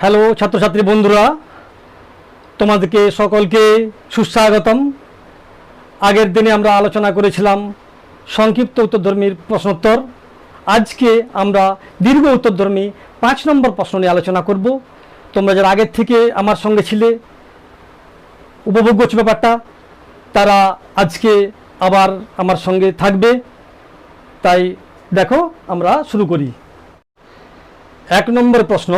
Hello ছাত্রছাত্রী বন্ধুরা, তোমাদেরকে সকলকে সুস্বাগতম। আগের দিনে আমরা আলোচনা করেছিলাম সংক্ষিপ্ত উত্তরধর্মীর প্রশ্নোত্তর। আজকে আমরা দীর্ঘ উত্তরধর্মী 5 নম্বর প্রশ্ন নিয়ে আলোচনা করব। তোমরা যারা আগের থেকে আমার সঙ্গে ছিলে, উপভোগ করছো ব্যাপারটা, তারা আজকে আবার আমার সঙ্গে থাকবে। তাই দেখো আমরা শুরু করি। 1 নম্বর প্রশ্ন,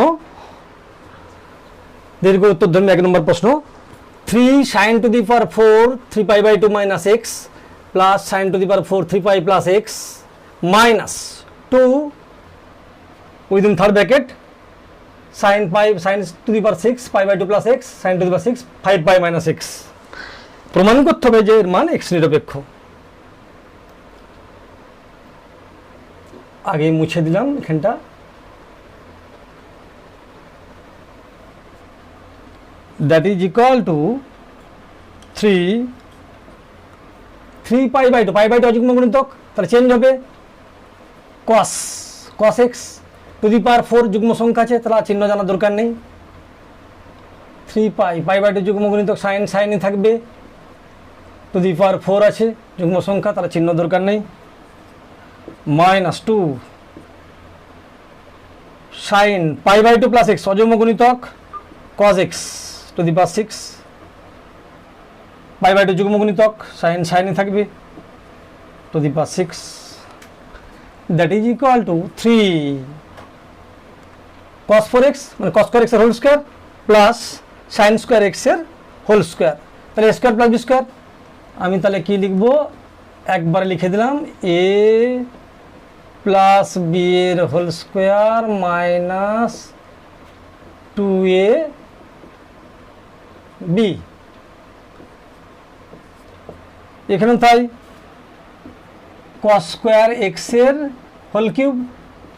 দীর্ঘ উত্তরধর্মী 1 নম্বর প্রশ্ন। 3 sin to the power 4 3 pi by 2 minus x plus sin to the power 4 3 pi plus x minus 2 within third bracket sin to the power 6 pi by 2 plus x sin to the power 6 5 pi minus x। প্রমাণ করতে হবে যে এর মান x নিরপেক্ষ। আগে মুছে দিলাম এখানটা। that is equal to 3 pi by 2 অযুগ্ম গুণিতক, তাহলে চেঞ্জ হবে cos x টু দি পাওয়ার 4 যুগ্ম সংখ্যা আছে, তাহলে চিহ্ন জানার দরকার নেই। 3 pi by 2 যুগ্ম গুণিতক সাইনই থাকবে, টু দি পাওয়ার 4 আছে যুগ্ম সংখ্যা, তাহলে চিহ্ন দরকার নেই। Minus 2 sin pi by 2 plus x অযুগ্ম গুণিতক cos x to the power 6 pi by 2 যুগ্ম গুণিতক সাইনই থাকবে, to the power 6। That is equal to 3 cos 4x মানে cos স্কয়ার x এর whole square plus sin square x এর whole square, তাহলে a square plus b square. আমি তাহলে কি লিখব, একবারে লিখে দিলাম a প্লাস b এর whole square minus 2a b। এখানে তাই cos স্কয়ার x এর whole cube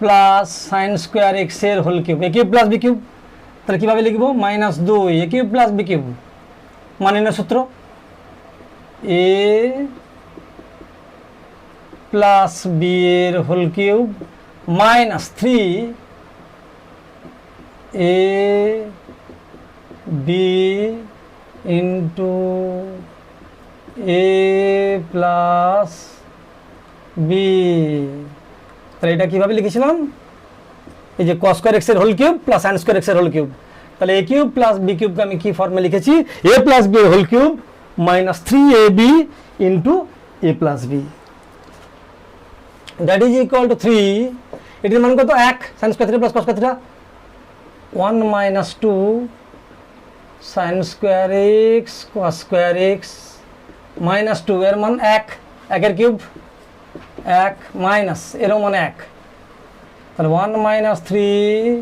plus sin square x এর whole cube, a cube plus b cube. তাহলে কিভাবে লিখব, minus 2 a cube plus b cube মানে না সূত্র a প্লাস b এর whole cube minus 3 a b into a plus b। তাহলে এটা কিভাবে লিখেছিলাম, এই যে cos স্কয়ার x এর whole cube plus sin square x এর হোল কিউব, তাহলে a কিউব প্লাস b কিউবকে আমি কি ফর্মে লিখেছি, a প্লাস b এর whole cube minus 3ab into a plus b। That is equal to 3, এটির মান কত, 1 sin square theta plus cos square theta 1 minus 2 sin square x cos square x minus 2 এর মান 1, 1 এর কিউব 1 মাইনাস এরও মান 1, তাহলে 1 মাইনাস 3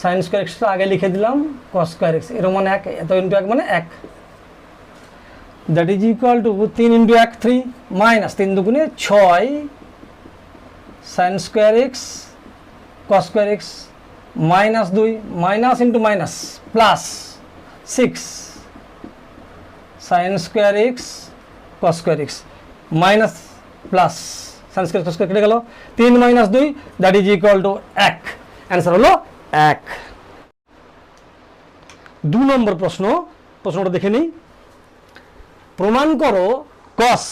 sin স্কয়ার x আগে লিখে দিলাম cos স্কয়ার x এরও মান 1, এত ইন্টু 1 মানে 1। That is equal to 3 into 1 3 minus 3 দুগুণে 6 sin square x cos square x minus 2 minus into minus plus 6 sin square x cos square x minus plus sin square cos square কেটে গেল, 3 minus 2 that is equal to 1। Answer হলো 1। 2 নম্বর প্রশ্নটা দেখে নিই। প্রমাণ করো cos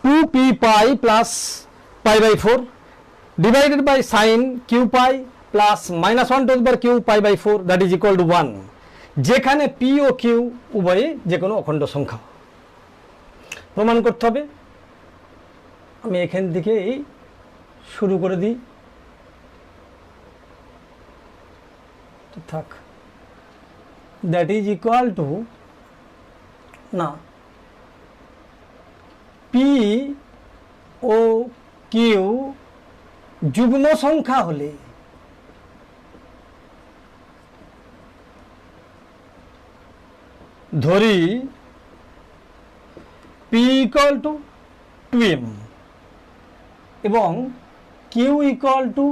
2p pi plus pi by 4 divided by sin q pi plus minus 1 to the power q pi by 4 that is equal to 1, যেখানে p ও q উভয়ে যে কোনো অখণ্ড সংখ্যা। প্রমাণ করতে হবে। আমি এখান থেকে শুরু করে দিই, থাক। দ্যাট ইজ ইকুয়াল টু, না, p ও q যুগ্ম সংখ্যা হলে ধরি p ইকুয়াল টু 2m এবং q ইকুয়াল টু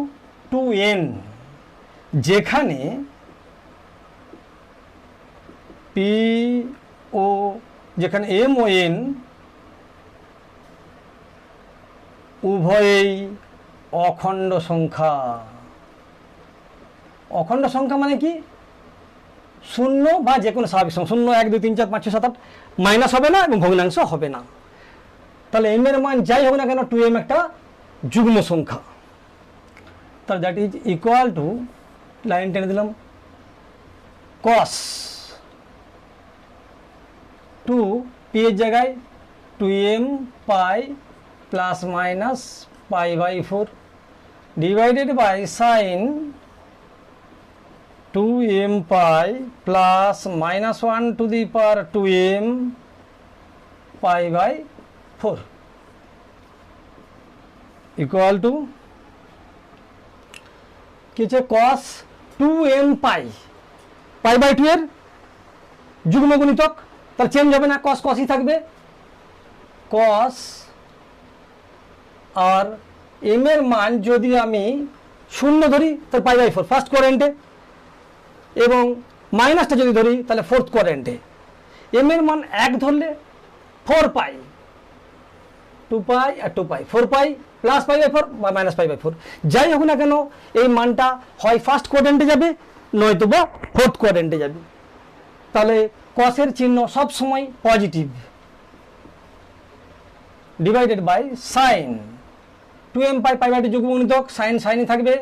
2n, যেখানে p ও যেখানে m ও n উভয়েই অখণ্ড সংখ্যা। অখণ্ড সংখ্যা মানে কি, শূন্য বা যে কোনো স্বাভাবিক সংখ্যা, 0 1 2 3 4 5 6 7 8 মাইনাস হবে না এবং ভগ্নাংশ হবে না। তাহলে এম এর মান যাই হোক না কেন 2m একটা যুগ্ম সংখ্যা। তাহলে that is equal to, line টেনে দিলাম, cos 2 p এর জায়গায় 2m pi plus minus pi by 4 divided by sine 2m pi plus minus 1 to the power 2m pi by 4 equal to কি হচ্ছে cos 2m pi, pi by 2 এর যুগ্ম গুণিতক, তার চেঞ্জ হবে না, cos cosই থাকবে, cos আর m এর মান যদি আমি 0 ধরি তাহলে পাই বাই 4 ফার্স্ট কোয়াড্রেন্টে, এবং মাইনাসটা যদি ধরি তাহলে ফোর্থ কোয়াড্রেন্টে। m এর মান 1 ধরলে 4 পাই, 2 পাই আর 2 পাই, 4 পাই প্লাস পাই বাই 4 বা মাইনাস পাই বাই 4, যাই হোক না কেন এই মানটা হয় ফার্স্ট কোয়াড্রেন্টে যাবে নয়তো বা ফোর্থ কোয়াড্রেন্টে যাবে। তাহলে কসের চিহ্ন সব সময় positive, divided by sine 2m pi, pi by 2 যুগ্ম গুণিতক, সাইন সাইনই থাকবে,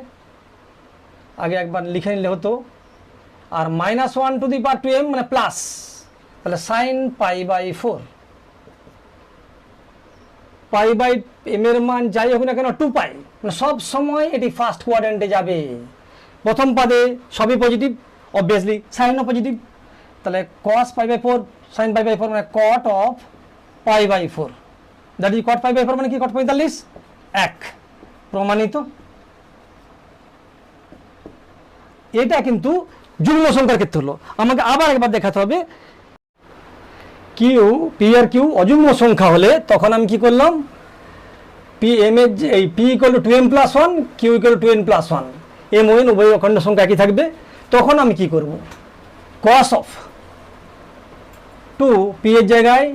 আগে একবার লিখে নিলে হতো, আর minus 1 to the power 2m মানে প্লাস, তাহলে sine pi by 4, pi by m এর মান যাই হোক না কেন 2 পাই, মানে সব সময় এটি ফার্স্ট কোয়াড্রেন্টে যাবে। প্রথম পাদে সবই পজিটিভ, অবভিয়াসলি সাইনও পজিটিভ, তাহলে cos pi by 4 sine pi by 4 মানে cot of pi by 4, that is cot pi by 4 মানে কি, cot 45 1, প্রমাণিত। এটা কিন্তু যুগ্ম সংখ্যার ক্ষেত্রে হলো। আমাকে আবার একবার দেখাতে হবে, কিউ পি আর কিউ অযুগ্ম সংখ্যা হলে তখন আমি কি করলাম, পি এম এর এই p equal to 2m plus 1, q equal to 2n plus 1, m ও এন উভয় অখণ্ড সংখ্যা একই থাকবে। তখন আমি কি করব, cos অফ 2 পি এর জায়গায়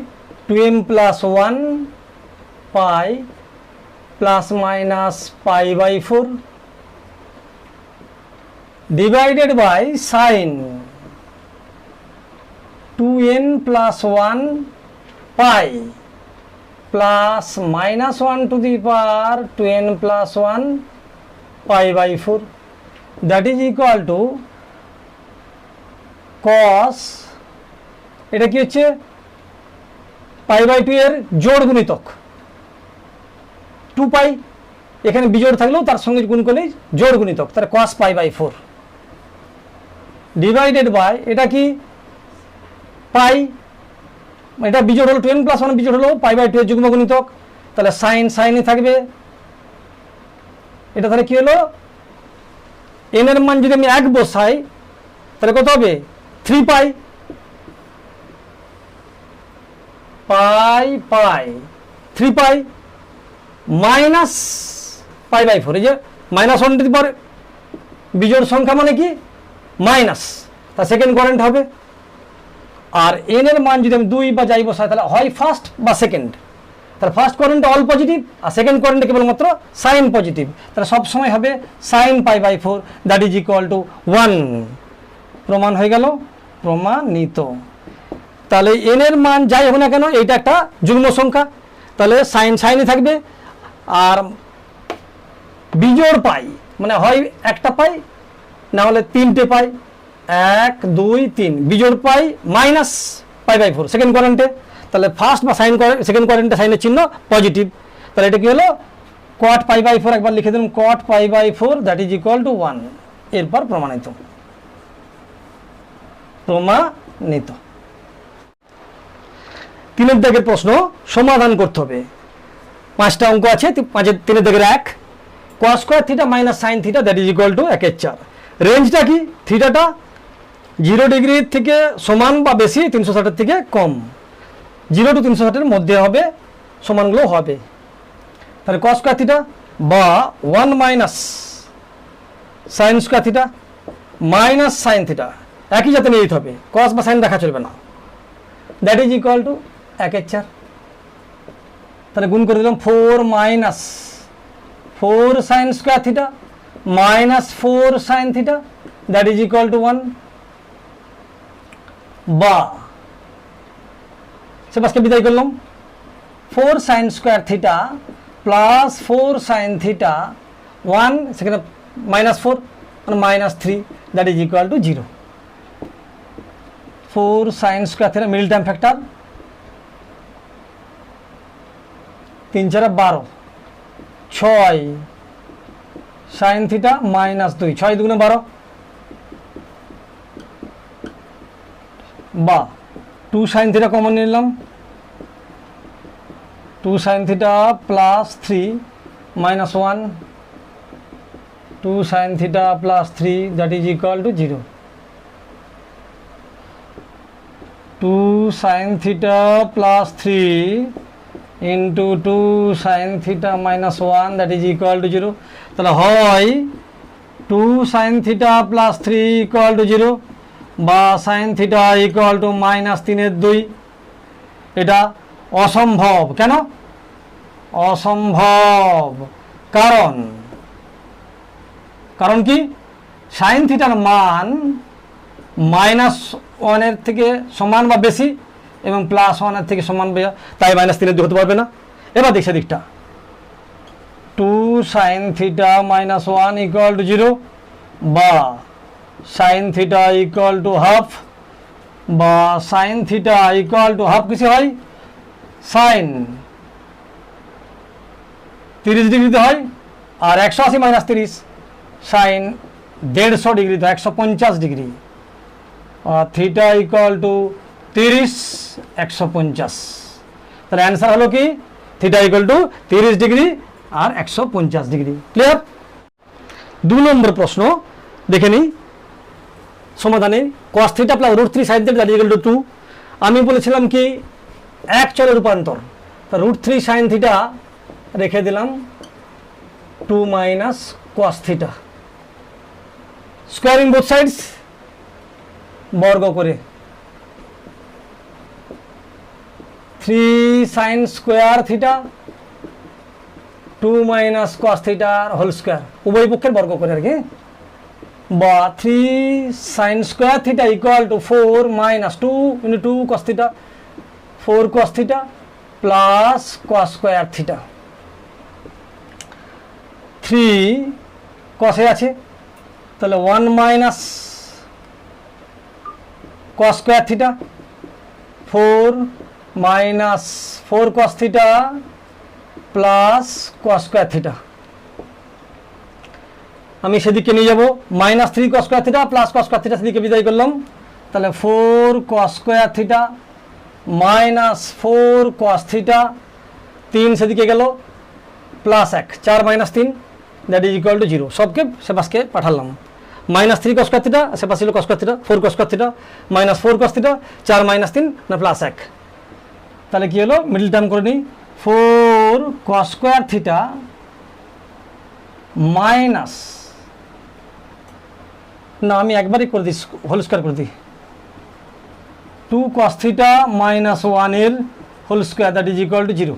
2m plus 1 pi plus minus pi by 4 divided by sine 2n plus 1 pi plus minus 1 to the power 2n plus 1 pi by 4, that is equal to cos, এটা কি হচ্ছে পাই বাই 2 এর জোড় গুণিতক 2 পাই, এখানে বিজোড় থাকলেও তার সঙ্গে গুণ করলেই জোড় গুণিতক, তার cos pi by 4 divided by এটা কি পাই, এটা বিজোড় হলো 2n প্লাস 1 বিজোড় হলো পাই বাই 2 এর যুগ্ম গুণিতক, তাহলে সাইন সাইনই থাকবে। এটা তাহলে কি হলো, n এর মান যদি আমি 1 বসাই তাহলে কত হবে 3 পাই, পাই পাই 3 পাই মাইনাস পাই বাই 4, এই যে মাইনাস 1 টু দি পাওয়ার বিজোড় সংখ্যা মানে কি মাইনাস, তা সেকেন্ড কোয়াড্রেন্ট হবে। আর n এর মান যদি আমি 2 বা যাই বসাই তাহলে হয় ফার্স্ট বা সেকেন্ড, তাহলে ফার্স্ট কোয়াড্রেন্টে অল পজিটিভ আর সেকেন্ড কোয়াড্রেন্টে কেবলমাত্র সাইন পজিটিভ, তাহলে সব সময় হবে sine pi by 4, that is equal to 1, প্রমাণ হয়ে গেল, প্রমাণিত। তাহলে n এর মান যাই হোক না কেন এইটা একটা যুগ্ম সংখ্যা, তাহলে সাইন সাইনই থাকবে, আর বিজোড় পাই মানে হয় একটা পাই না হলে 3টে পাই, 1 2 3 বিজোড় পাই মাইনাস পাই বাই 4 সেকেন্ড কোয়াড্রেন্টে, তাহলে ফার্স্ট বা সাইন সেকেন্ড কোয়াড্রেন্টে সাইনের চিহ্ন পজিটিভ, তাহলে এটা কি হলো cot পাই বাই 4, একবার লিখে দিলাম cot pi by 4, that is equal to 1, এরপর প্রমাণিত, প্রমাণিত। 3 দাগের প্রশ্ন সমাধান করতে হবে, 5টা অঙ্ক আছে, 3 দাগের 1, cos square theta minus sine theta that is equal two 1/4, রেঞ্জটা কি, থিটাটা 0 ডিগ্রি থেকে সমান বা বেশি, 360 থেকে কম, 0 টু 360 মধ্যে হবে, সমানগুলো হবে। তাহলে cos স্কয়ার থিটা বা 1 minus sine square theta minus sine theta একই সাথে নিয়ে যেতে হবে, cos বা সাইন দেখা চলবে না, দ্যাট ইজ ইকুয়াল টু 1/4, তাহলে গুণ করে দিলাম 4 minus 4 sine square theta minus 4 sign theta that is equal to 1, বা সেবাসকে বিদায় করলাম 4 sign square theta plus 4 sine theta 1 সেখানে -4 মানে -3 that is equal to 0। 4 sign square theta middle term factor 3 4 12, 6 sign theta -2, 6 2 12, বা 2 সাইন থিটা কমন নিলাম 2 sine theta plus 3 -1, 2 sine theta plus 3 that is equal to 0। 2 sine theta plus 3 into 2 sine theta -1 that is equal to 0। তাহলে হয় 2 sine theta plus 3 equal to 0 বা sine theta equal two -3/2। এটা অসম্ভব। কেন অসম্ভব? কারণ কি সাইন থিটার মান -1 থেকে সমান বা বেশি এবং +1 থেকে সমান, তাই -3/2 হতে পারবে না। এবার দেখছি দিকটা 2 সাইন থিটা -1 ইকুয়াল টু 0 বা sine theta equal to half, বা sine theta equal to half কিসে হয়? সাইন 30 ডিগ্রিতে হয়, আর 180 - 30 সাইন 150 ডিগ্রিতে 150 ডিগ্রি, আর থিটা ইকুয়াল টু 30 150। তাহলে অ্যান্সার হলো কি থিটা ইকুয়াল টু 30 ডিগ্রি আর 150 ডিগ্রি। ক্লিয়ার? 2 নম্বর প্রশ্ন দেখে নিই সমাধানে। cos theta plus √3 sin theta equal to 2। আমি বলেছিলাম কি এক চলে রূপান্তর, তা √3 sin থিটা রেখে দিলাম 2 - cos theta, squaring both sides বর্গ করে 3 sin square theta 2 - cos theta whole square, উভয় পক্ষের বর্গ করে আর কি, বা 3 sin square theta equal to 4 - 2 × 2 cos theta, 4 cos theta plus cos square theta. 3 cos আছে, তাহলে 1 - cos square theta, 4 - 4 cos theta plus cos square theta. আমি সেদিকে নিয়ে যাব -3 cos square theta plus cos square theta, সেদিকে বিদায় করলাম। তাহলে 4 cos square theta -4 cos theta, 3 সেদিকে গেল plus 1, 4 - 3 that is equal to 0। সবকে সেপাশকে পাঠালাম। -3 cos স্কোয়ার থিটা, সেপাশে ছিল cos square theta, 4 cos square theta -4 cos theta, 4 - 3 না প্লাস 1। তাহলে কি হলো মিডল টার্ম করে নিই, 4 cos স্কোয়ার থিটা মাইনাস, না আমি একবারই করে দিই, হোল স্কোয়ার করে দিই, 2 cos থিটা -1 এর whole square that is equal to 0।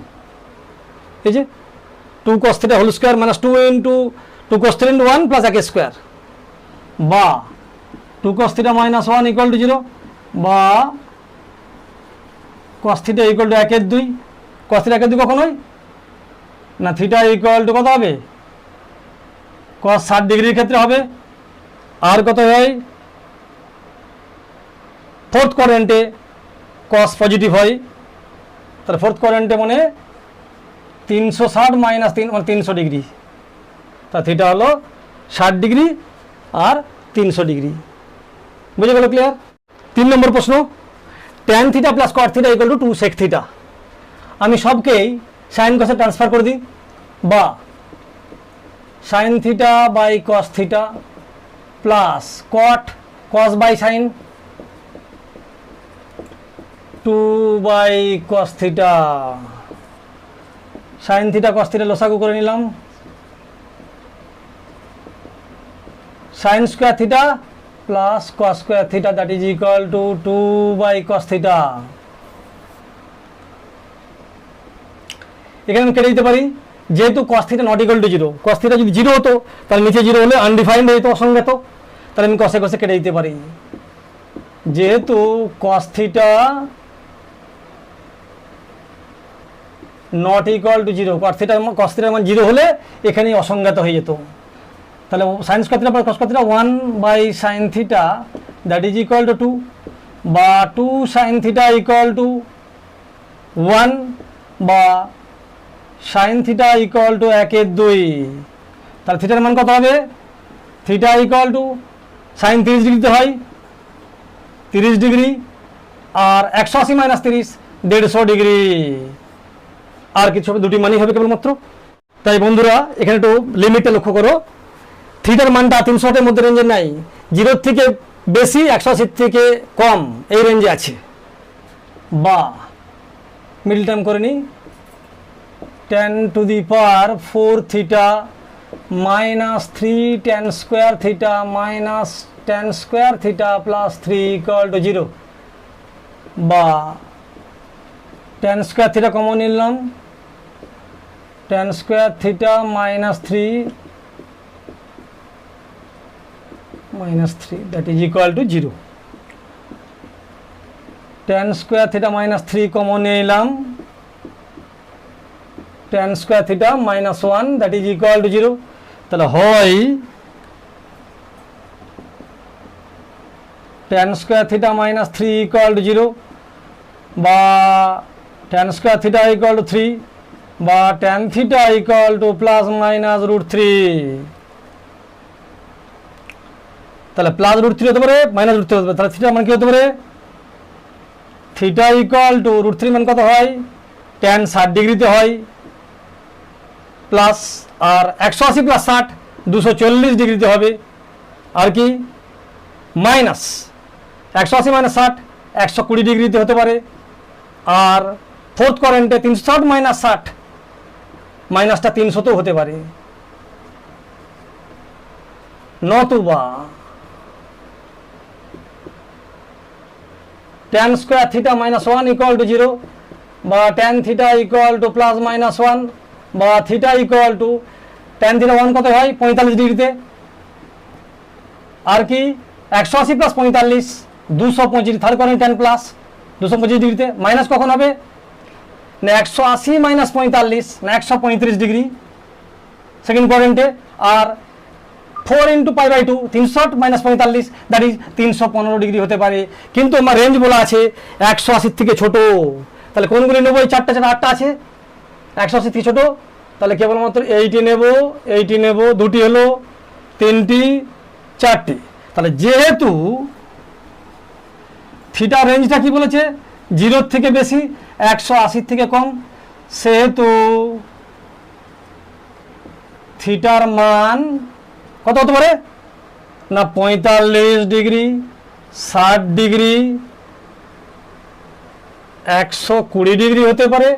এই যে 2 cos theta whole square -2 × 2 cos theta 1 plus 1 square, বা 2 cos থিটা -1 ইকুয়াল টু 0, বা cos theta equal two 1/2। cos theta 1/2 কখন হয়? না থিটা ইকুয়াল টু কত হবে? cos 60 ডিগ্রির ক্ষেত্রে হবে। আর কত হয়? ফোর্থ কোয়াড্রেন্টে cos পজিটিভ হয়, তাহলে ফোর্থ কোয়াড্রেন্টে মানে 360 - 3 মানে 300 ডিগ্রি। তা থিটা হলো 60 ডিগ্রি আর 300 ডিগ্রি। বুঝে গেল? ক্লিয়ার? 3 নম্বর প্রশ্ন, tan theta plus cot theta equal to 2 sec theta. আমি সবকেই সাইন কসে ট্রান্সফার করে দিই, বা sine theta by cos theta plus cot cos by sine 2 by cos theta, sine theta cos theta লসাগু করে নিলাম, sine square theta plus cos square theta that is equal to 2 by cos theta. এখানে আমি কেটে দিতে পারি, যেহেতু cos theta not equal to 0, cos theta যদি 0 হতো তাহলে নিচে 0 হলে আনডিফাইন্ড হতো, অসংজ্ঞাত। তাহলে আমি কষে কষে কেটে দিতে পারি। যেহেতু cos theta not equal to 0, cos থিটার মান 0 হলে এখানেই অসংজ্ঞাত হয়ে যেত। তাহলে sine square theta plus cos square theta 1 sin theta that is equal to 2, বা 2 sin থিটা ইকুয়াল টু 1, বা sin থিটা ইকুয়াল টু 1/2। তাহলে থিটার মান কত হবে? থিটা ইকুয়াল টু sin 30 ডিগ্রিতে হয় 30 ডিগ্রি, আর 180 মাইনাস 30 150 ডিগ্রি। আর কিছু হবে, দুটি মানই হবে কেবলমাত্র। তাই বন্ধুরা এখানে একটু লিমিটটা লক্ষ্য করো, থিটার মানটা 360 মধ্যে রেঞ্জে নাই, 0 থেকে বেশি 180 থেকে কম এই রেঞ্জে আছে। বা মিডল টার্ম করে নিই, 10 two the power 4 theta minus 3 tan square theta minus tan square theta plus 3 equal to 0, বা tan স্কোয়ার থিটা কমন নিলাম, tan square theta minus 3 that is equal to 0। tan square theta minus 3 common নিলাম, tan square theta minus 1 that is equal to 0। তাহলে হয় tan square theta minus 3 equal to 0, বা tan square theta equal to 3, বা tan theta equal two plus minus √3। তাহলে plus √3 হতে পারে, minus √3 হতে পারে। তাহলে থিটার মান কি হতে পারে? থিটা ইকুয়াল টু √3 মান কত হয়? tan 60 ডিগ্রিতে হয়, প্লাস আর 180 প্লাস 60 240 ডিগ্রিতে হবে, আর কি মাইনাস 180 মাইনাস 60 120 ডিগ্রিতে হতে পারে, আর ফোর্থ কোয়াড্রেন্টে 360 মাইনাস 60 মাইনাসটা 300তেও হতে পারে। নতুবা tan square theta minus 1 equal to 0, বা tan theta equal two plus minus 1, বা theta equal to tan theta 1 কত হয়? 45 ডিগ্রিতে, আর কি 180 plus 45 225, third quadrant tan plus 225 ডিগ্রিতে। মাইনাস কখন হবে? না 180 মাইনাস 45 না 135 ডিগ্রি সেকেন্ড কোয়াড্রেন্টে, আর 4 into π/2 360 minus 45 that is 315 degree হতে পারে। কিন্তু আমার রেঞ্জ বলা আছে 180 থেকে ছোট। তাহলে কোনগুলি নেবো? এই 4টা 8টা আছে 180 থেকে ছোট। তাহলে কেবলমাত্র 80 নেব, 80 নেব, দুটি হলো 3টি 4টি। তাহলে যেহেতু থিটা রেঞ্জটা কি বলেছে? 0 থেকে বেশি 180 থেকে কম, সেহেতু থিটার মান কত হতে পারে? না 45 ডিগ্রি, 60 ডিগ্রি, 120 ডিগ্রি হতে পারে,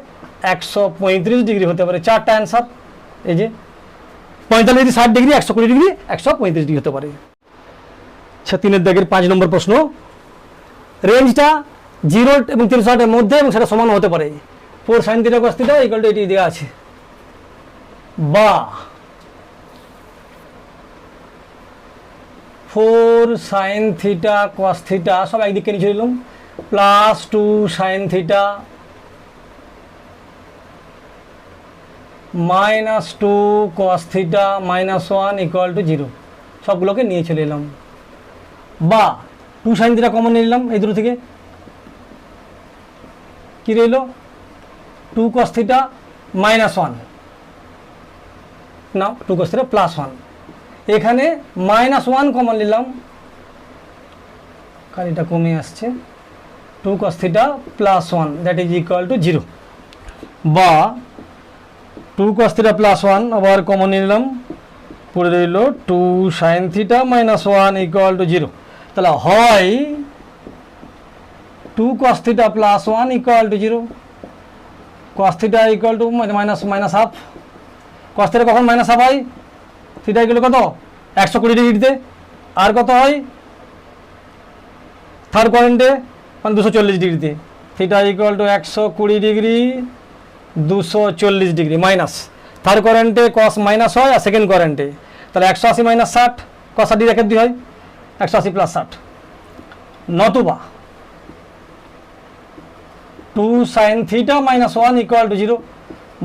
135 ডিগ্রি হতে পারে। 4টা অ্যান্সার, এই যে 45 ডিগ্রি, 60 ডিগ্রি, 120 ডিগ্রি, 135 ডিগ্রি হতে পারে। আচ্ছা, 3 দাগের 5 নম্বর প্রশ্ন, রেঞ্জটা 0 এবং 360 এর মধ্যে এবং সেটা সমান হতে পারে। 4 sin theta cos theta equal two এটি দেওয়া আছে, বা 4 sin থিটা cos থিটা সব একদিকে নিচে নিলাম, plus 2 sin theta minus 2 cos theta minus 1 equal to 0, সবগুলোকে নিয়ে চলে এলাম। বা 2 sin থিটা কমন নিয়ে নিলাম এই দুটো থেকে, কি রইল? 2 cos থিটা মাইনাস 1, না 2 cos থিটা প্লাস 1, এখানে মাইনাস 1 কমন নিলাম, কারণ এটা কমে আসছে, 2 cos theta plus 1 that is equal to 0, বা 2 cos থিটা প্লাস 1 আবার কমন নিলাম, পড়ে রইল 2 sin theta minus 1 equal to 0। তাহলে হয় 2 cos theta plus 1 equal to 0, cos theta equal to minus half, cos theta কখন মাইনাস হাফ হয়? Theta equal কত? 120 ডিগ্রিতে, আর কত হয় থার্ড কোয়াড্রেন্টে? 240 ডিগ্রিতে। Theta equal to 120 degree 240 degree minus third কোয়াড্রেন্টে cos মাইনাস হয় আর সেকেন্ড কোয়াড্রেন্টে, তাহলে 180 মাইনাস 60 cos 60 রেখে 2 হয়, 180 প্লাস 60, নতুবা 2 sin theta minus 1 equal to 0,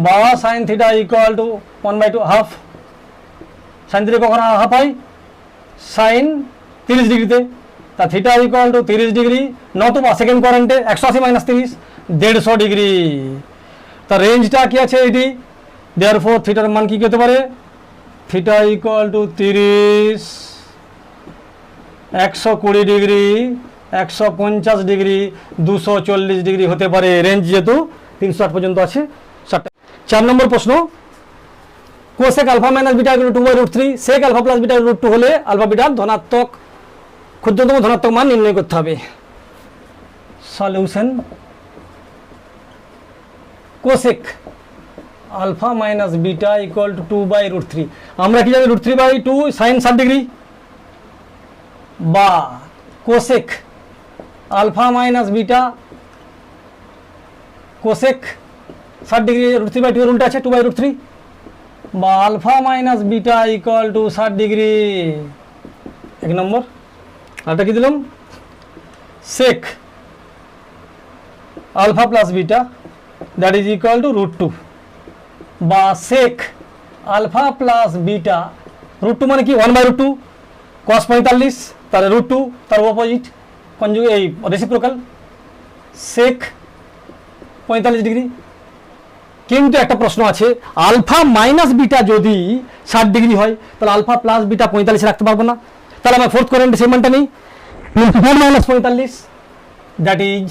বা sin theta equal two 1/2 half. Sine theta কখন হাফ হয়? সাইন 30 ডিগ্রিতে, তা থিটা ইকুয়াল টু 30 ডিগ্রি, নতুবা সেকেন্ড কোয়াড্রেন্টে 180 মাইনাস 30 150 ডিগ্রি। তা রেঞ্জটা কি আছে এটি, দেয়ারফর থিটার মান কি হতে পারে, theta equal to 30, 120 degree, 150 degree, 240 degree হতে পারে। রেঞ্জ যেহেতু 360 পর্যন্ত আছে। 4 নম্বর প্রশ্ন, cosec alpha minus beta equal to 2/√3, sec alpha plus beta √2 হলে আলফা বিটার ধনাত্মক ক্ষুদ্রতম ধনাত্মক মান নির্ণয় করতে হবে। Solution, cosec alpha minus beta equal to 2/√3, আমরা কি জানি √3/2 সাইন 60 ডিগ্রি, বা cosec alpha minus beta cosec 60 degree √3/2 এর উল্টা আছে 2/√3, বা alpha minus beta equal to 60 degree. 1 number. আরেকটা কি দিলাম, sec alpha plus beta that is equal to √2, বা সেক আলফা প্লাস বিটা √2 মানে কি 1/√2 cos 45, তাহলে √2 তার অপোজিট কনজুগেট এই রেসিপ্রোকাল, সেক 45 ডিগ্রি। কিন্তু একটা প্রশ্ন আছে, আলফা মাইনাস বিটা যদি 60 ডিগ্রি হয় তাহলে আলফা প্লাস বিটা 45 রাখতে পারবো না, তাহলে আমার ফোর্থ কোয়াড্রেন্টে সেই মানটা নেই, 45 দ্যাট ইজ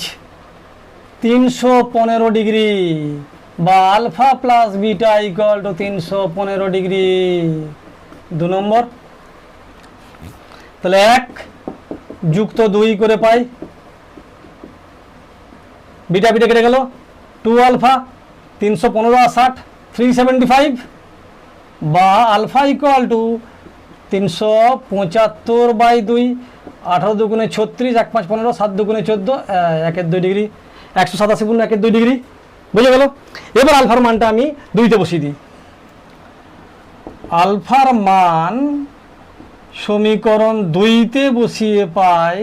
315 ডিগ্রি, বা alpha plus beta equal to 315 degree. 2 number. তাহলে 1 যুক্ত 2 করে পাই, বিটা বিটা কেটে গেল, 2 আলফা 315 আর 60 375, বা আলফা ইকুয়াল টু 375/2, 18 দুগুণে 36, 1 5 15, 7 দুগুণে 14, 1/2 ডিগ্রি, 187 গুণ 1/2 ডিগ্রি। বুঝে গেল? এবার আলফার মানটা আমি 2তে বসিয়ে দিই। আলফার মান সমীকরণ 2তে বসিয়ে পাই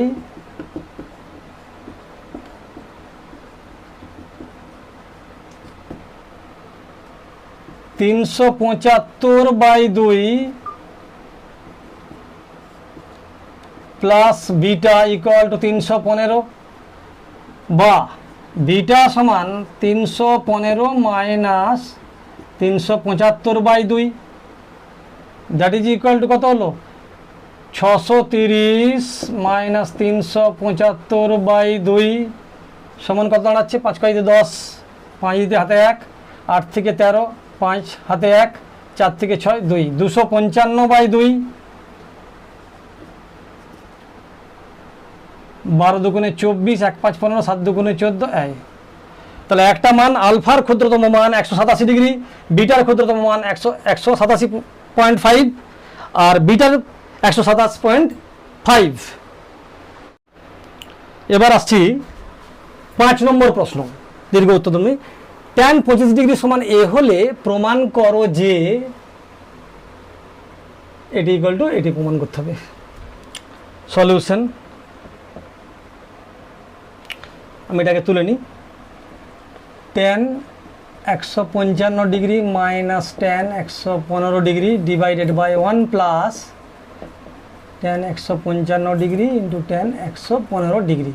375/2 প্লাস বিটা ইকুয়াল টু 315, বা বিটা সমান 315 minus 375/2 that is equal two কত হলো, 630 মাইনাস 375/2 সমান কত দাঁড়াচ্ছে, 5 × 10, 5 দিতে হাতে 1, 8 থেকে 13, 5 হাতে 1, 4 থেকে 6, 2, 255/2, 12 দুগুণে 24, 1 5 15, 7 দুগুণে 14। তাহলে একটা মান আলফার ক্ষুদ্রতম মান 187 ডিগ্রি, বিটার ক্ষুদ্রতম মান 187.5 আর বিটার 127.5। এবার আসছি 5 নম্বর প্রশ্ন, দীর্ঘ উত্তর তুমি। tan 25 ডিগ্রি সমান এ হলে প্রমাণ করো যে এটি ইকুয়াল টু এটি প্রমাণ করতে হবে। সলিউশন, আমি এটাকে তুলে নিই, tan 155 degree minus tan 115 degree divided by 1 plus tan 155 degree into tan 115 degree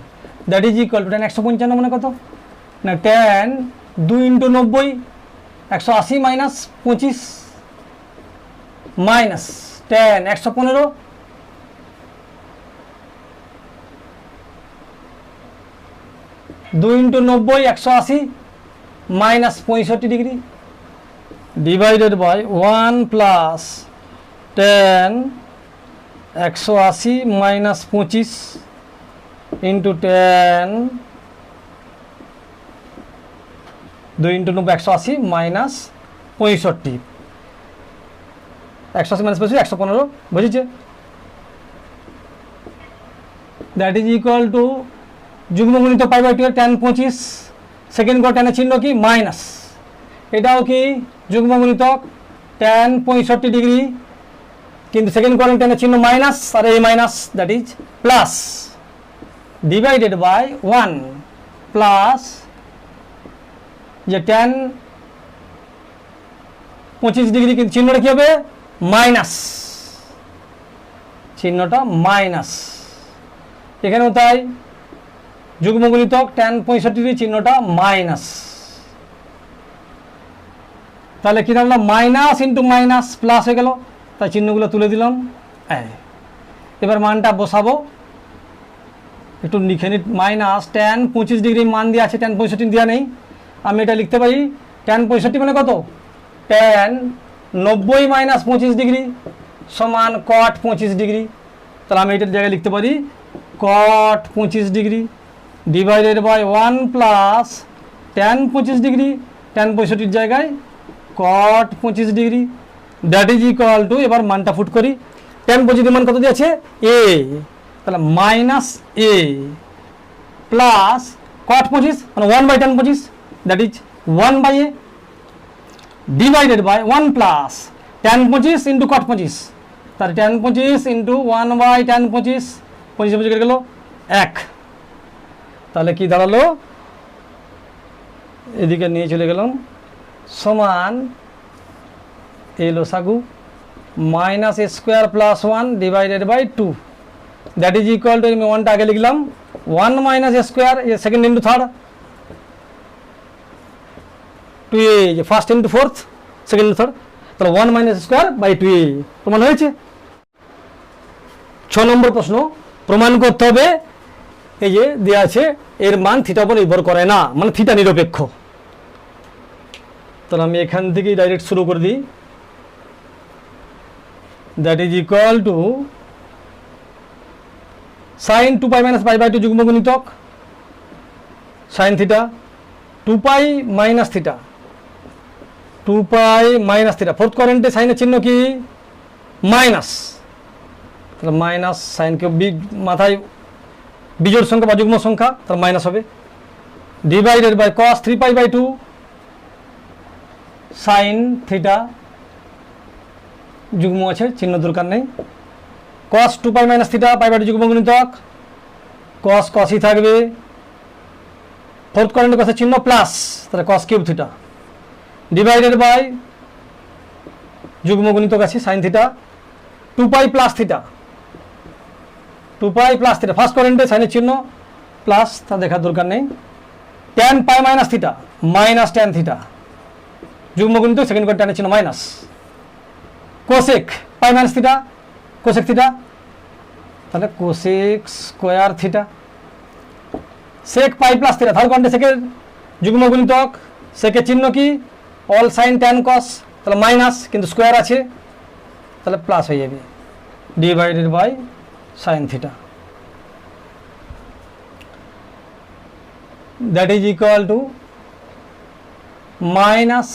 that is equal to tan 155 মানে কত না, tan 2 × 90 180 minus 25 minus tan 115 2 × 90 180 minus 65 degree divided by 1 plus tan 180 minus 25 into tan 2 × 90 180 minus 65, 180 minus 25 115, বুঝেছে? That is equal to যুগ্মগুণিত π/2 tan 25, second ঘর ট্যানের চিহ্ন কি minus, এটাও কি যুগ্মগুণিতক tan 65 ডিগ্রি কিন্তু সেকেন্ড কোয়ারেন্টাইনের চিহ্ন মাইনাস আর এই minus, that is plus divided by 1 plus যে tan 25 ডিগ্রি, কিন্তু চিহ্নটা কি হবে মাইনাস, চিহ্নটা মাইনাস। এখানেও তাই, যুগ্মগুণিতক tan 65 ডিগ্রি চিহ্নটা মাইনাস। তাহলে কি দাঁড়ালো মাইনাস ইন্টু মাইনাস প্লাস হয়ে গেল, তাই চিহ্নগুলো তুলে দিলাম। এবার মানটা বসাবো, একটু লিখে নিই। মাইনাস tan 25 ডিগ্রি মান দেওয়া আছে, tan 65 দেওয়া নেই। আমি এটা লিখতে পারি tan 65 মানে কত, tan 90 মাইনাস 25 ডিগ্রি সমান cot 25 ডিগ্রি। তাহলে আমি এটার জায়গায় লিখতে পারি cot 25 degree divided by 1 plus tan 25 degree, tan 65 জায়গায় cot 25 degree, that is equal to, এবার মানটা ফুট করি, tan 25 মান কত দিয়েছে a, তাহলে মাইনাস a প্লাস cot 25 মানে 1 by tan 25, that is 1 by a divided by 1 plus tan 25 into cot 25, তাহলে tan 25 ইন্টু 1 বাই tan 25, 25 কেটে গেল 1। তাহলে কি দাঁড়ালো, এদিকে নিয়ে চলে গেলাম, সমান এলো সাগু minus a square plus 1 divided by 2, that is equal to, আমি 1টা আগে লিখলাম 1 minus a square, second into third, 2a, first into fourth, second into third, তাহলে 1 মাইনাস স্কোয়ার বাই 2a প্রমাণ হয়েছে। 6 নম্বর প্রশ্ন, প্রমাণ করতে হবে এই যে দেওয়া আছে এর মান থিটার উপর নির্ভর করে না, মানে থিটা নিরপেক্ষ। তাহলে আমি এখান থেকেই ডাইরেক্ট শুরু করে দিই, that is equal to sine 2 pi minus pi by 2 যুগ্ম গুণিতক sine theta 2 pi minus theta, 2 pi minus theta, fourth কোয়ারেন্টে সাইনের চিহ্ন কি মাইনাস, তাহলে মাইনাস সাইন কে মাথায় বিজোড় সংখ্যা বা যুগ্ম সংখ্যা, তাহলে মাইনাস হবে, divided by cos 3 pi by 2 sine theta, যুগ্ম আছে চিহ্ন দরকার নেই, cos 2 pi minus theta pi by 2 যুগ্ম গুণিতক cos cosই থাকবে, ফোর্থ কোয়ারেন্টে cos চিহ্ন প্লাস, তাহলে cos cube theta divided by যুগ্ম গুণিতক আছে sine theta 2 pi plus theta, 2 pi plus theta, first কোয়ারেন্টে সাইনের চিহ্ন প্লাস, তা দেখার দরকার নেই, tan pi minus theta minus tan theta যুগ্ম গুণিতক সেকেন্ড কোয়ারেন্টে টানের চিহ্ন minus, cosec pi minus theta cosec theta, তাহলে cosec square theta, sec pi plus theta third কোয়ারেন্টে সেকের যুগ্ম গুণিতক, সেকের চিহ্ন কি অল সাইন tan cos, তাহলে মাইনাস কিন্তু স্কোয়ার আছে, তাহলে প্লাস হয়ে যাবে, divided by sine theta, that is equal to minus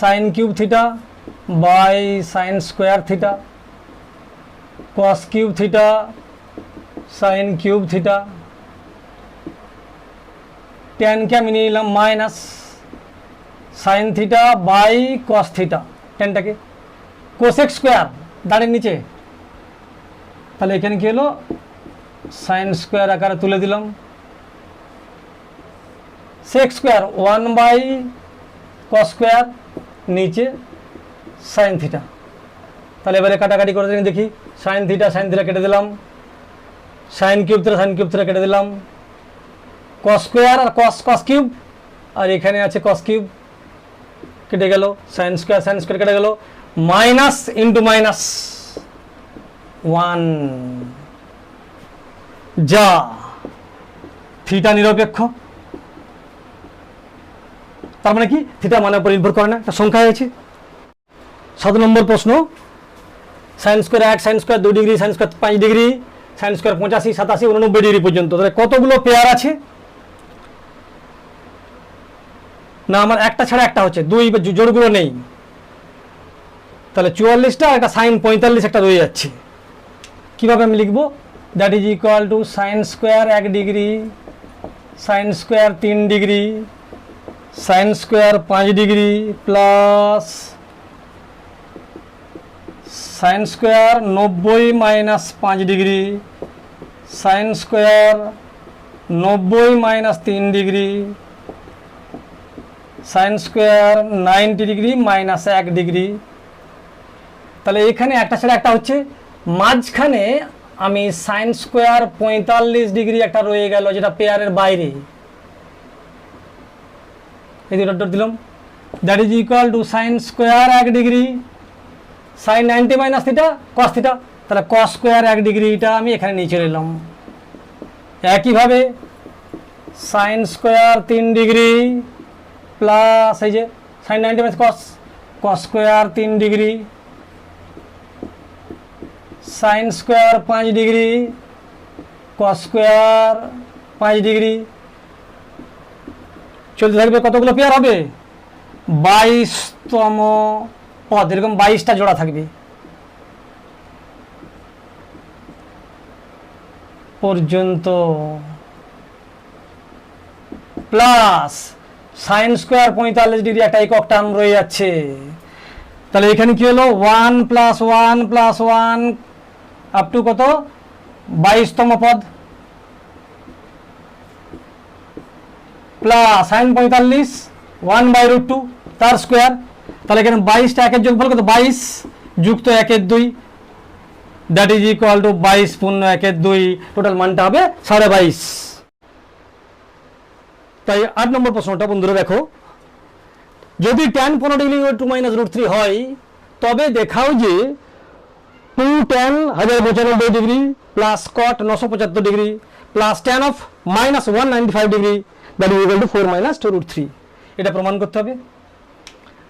sine cube theta by sine square theta cos cube theta sine cube theta, tan কে আমি নিয়ে নিলাম minus sine theta by cos theta, টেনটাকে cosec square দাঁড়ের নিচে, তাহলে এখানে কি হলো সাইন স্কোয়ার আকারে তুলে দিলাম, sec square 1 by cos square নিচে সাইন থিটা, তাহলে এবারে কাটাকাটি করে দেখি, সাইন থিটা কেটে দিলাম, সাইন কিউব থিটা কেটে দিলাম, cos স্কোয়ার আর cos কিউব, আর এখানে আছে cos কিউব কেটে গেল, সাইন স্কোয়ার কেটে গেল, মাইনাস ইন্টু মাইনাস 1, যা থিটা নিরপেক্ষ, তার মানে কি থিটা মানের উপর নির্ভর করে না, একটা সংখ্যা হয়েছে। 7 নম্বর প্রশ্ন, sine square 1, sine square 2 degree, sine square 5 degree, sine square 85, 87, 89 degree পর্যন্ত, তাহলে কতগুলো পেয়ার আছে, না আমার একটা ছাড়া একটা হচ্ছে, 2 জোড়গুলো নেই, তাহলে 44টা, একটা সাইন 45 একটা রয়ে যাচ্ছে, কিভাবে আমি লিখবো, that is equal to sine square 1 degree, sine square 3 degree, sine square 5 degree plus sine square 90 minus 5 degree, sine square 90 minus 3 degree, sine square 90 degree minus 1 degree. তাহলে এখানে একটা ছেড়ে একটা হচ্ছে, মাঝখানে আমি সাইন স্কোয়ার 45 ডিগ্রি একটা রয়ে গেল যেটা পেয়ারের বাইরে, এই দুটো ডট দিলাম। That is equal to sine square 1 degree sine 90 minus theta cos theta, তাহলে কস স্কোয়ার 1 ডিগ্রি এটা আমি এখানে নিয়ে চলে এলাম। একইভাবে সাইন স্কোয়ার 3 ডিগ্রি প্লাস এই যে sine 90 minus cos, cos square 3 degree, sine square 5 degree, cos square 5 degree. চলতে থাকবে, কতগুলো পেয়ার হবে? 22তম পদ, এরকম 22টা জোড়া থাকবে পর্যন্ত। প্লাস সাইন স্কোয়ার 45 ডিগ্রি একটা একক টার্ম রয়ে যাচ্ছে, তাহলে এখানে কি হলো 1 প্লাস 1 প্লাস 1 আপ টু কত 22তম পদ, প্লাস সাইন 45 1/√2 তার স্কোয়ার, তাহলে এখানে 22টা একের যোগফল কত 22 যুক্ত 1/2, দ্যাট ইজ ইকুয়াল টু 22 পূর্ণ 1/2, টোটাল মানটা হবে 22.5। তাই 8 নম্বর প্রশ্নটা বন্ধুরা দেখো, যদি tan 15 ডিগ্রি 2 মাইনাস √3 হয় তবে দেখাও যে 2 tan 1095 degree plus cot 975 degree plus tan of minus 195 degree that is equal to 4 minus 2√3। এটা প্রমাণ করতে হবে।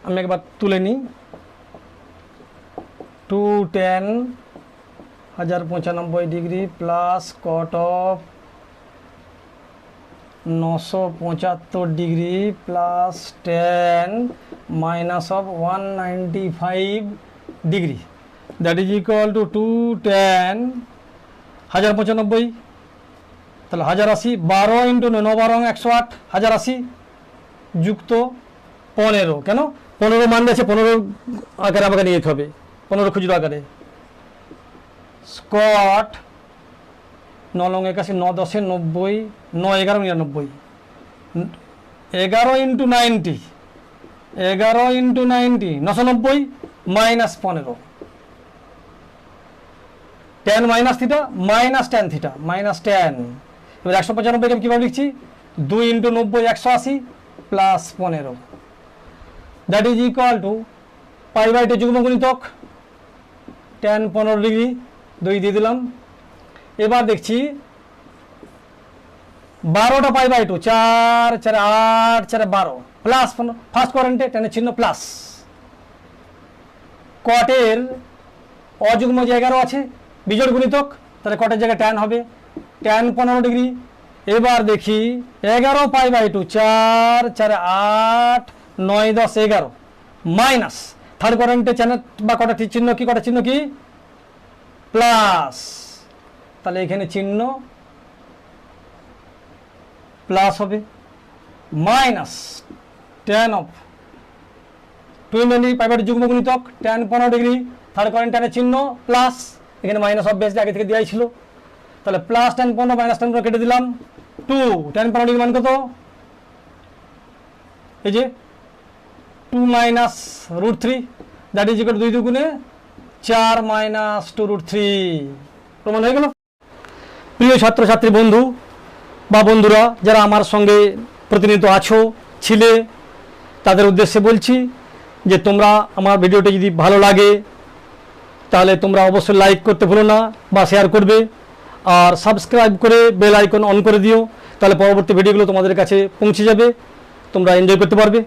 আমি একবার তুলে নিই, 2 tan 1095 degree plus cot of 975 degree plus tan minus of 195 degree that is equal to 2 tan 1095, তাহলে 1080, 12 into 9 12 108, 1080 যুক্ত 15, কেন 15 মান আছে 15 আকারে আমাকে নিয়ে যেতে হবে, 15 খুচরো আকারে, স্কট 9 লং 81, 9 10 90, 9 11 99, 11 into 90, 11 into 90 990 minus 15, tan minus theta minus tan theta minus tan। এবার 195 কে কীভাবে লিখছি, 2 into 90 180 plus 15, that is equal to π/2 যুগ্ম গুণিতক tan 15 ডিগ্রি 2 দিয়ে দিলাম। এবার দেখছি 12টা π/2, 4 4 8 4 12 প্লাস 15, ফার্স্ট কোয়ারেন্টে টেনের চিহ্ন প্লাস, কটের অযুগ্ম যে 11 আছে বিজোড় গুণিতক, তাহলে কটের জায়গায় tan হবে tan 15 ডিগ্রি। এবার দেখি 11 π/2, 4 4 8 9 10 11 মাইনাস থার্ড কোয়ারেন্টে চ্যানেল বা কটার চিহ্ন কি, কটার চিহ্ন কি প্লাস, তাহলে এখানে চিহ্ন প্লাস হবে মাইনাস tan অফ 20 π/2 যুগ্ম গুণিতক tan 15 ডিগ্রি থার্ড কোয়ারেন্টাইনের চিহ্ন প্লাস, এখানে মাইনাস অফ বেস আগে থেকে দেওয়াই ছিল, তাহলে প্লাস tan 15 মাইনাস tan 15 কেটে দিলাম, 2 tan 15 ডিগ্রি মান কত, এই যে 2 minus √3 that is equal to 2 দুগুণে 4 মাইনাস 2√3, প্রমাণ হয়ে গেল। প্রিয় ছাত্রছাত্রী বন্ধু বা বন্ধুরা যারা আমার সঙ্গে প্রতিনিয়ত আছো ছিলে, তাদের উদ্দেশ্যে বলছি যে তোমরা আমার ভিডিওটি যদি ভালো লাগে তাহলে তোমরা অবশ্যই লাইক করতে ভুলো না বা শেয়ার করবে, আর সাবস্ক্রাইব করে বেল আইকন অন করে দিও, তাহলে পরবর্তী ভিডিওগুলো তোমাদের কাছে পৌঁছে যাবে, তোমরা এনজয় করতে পারবে।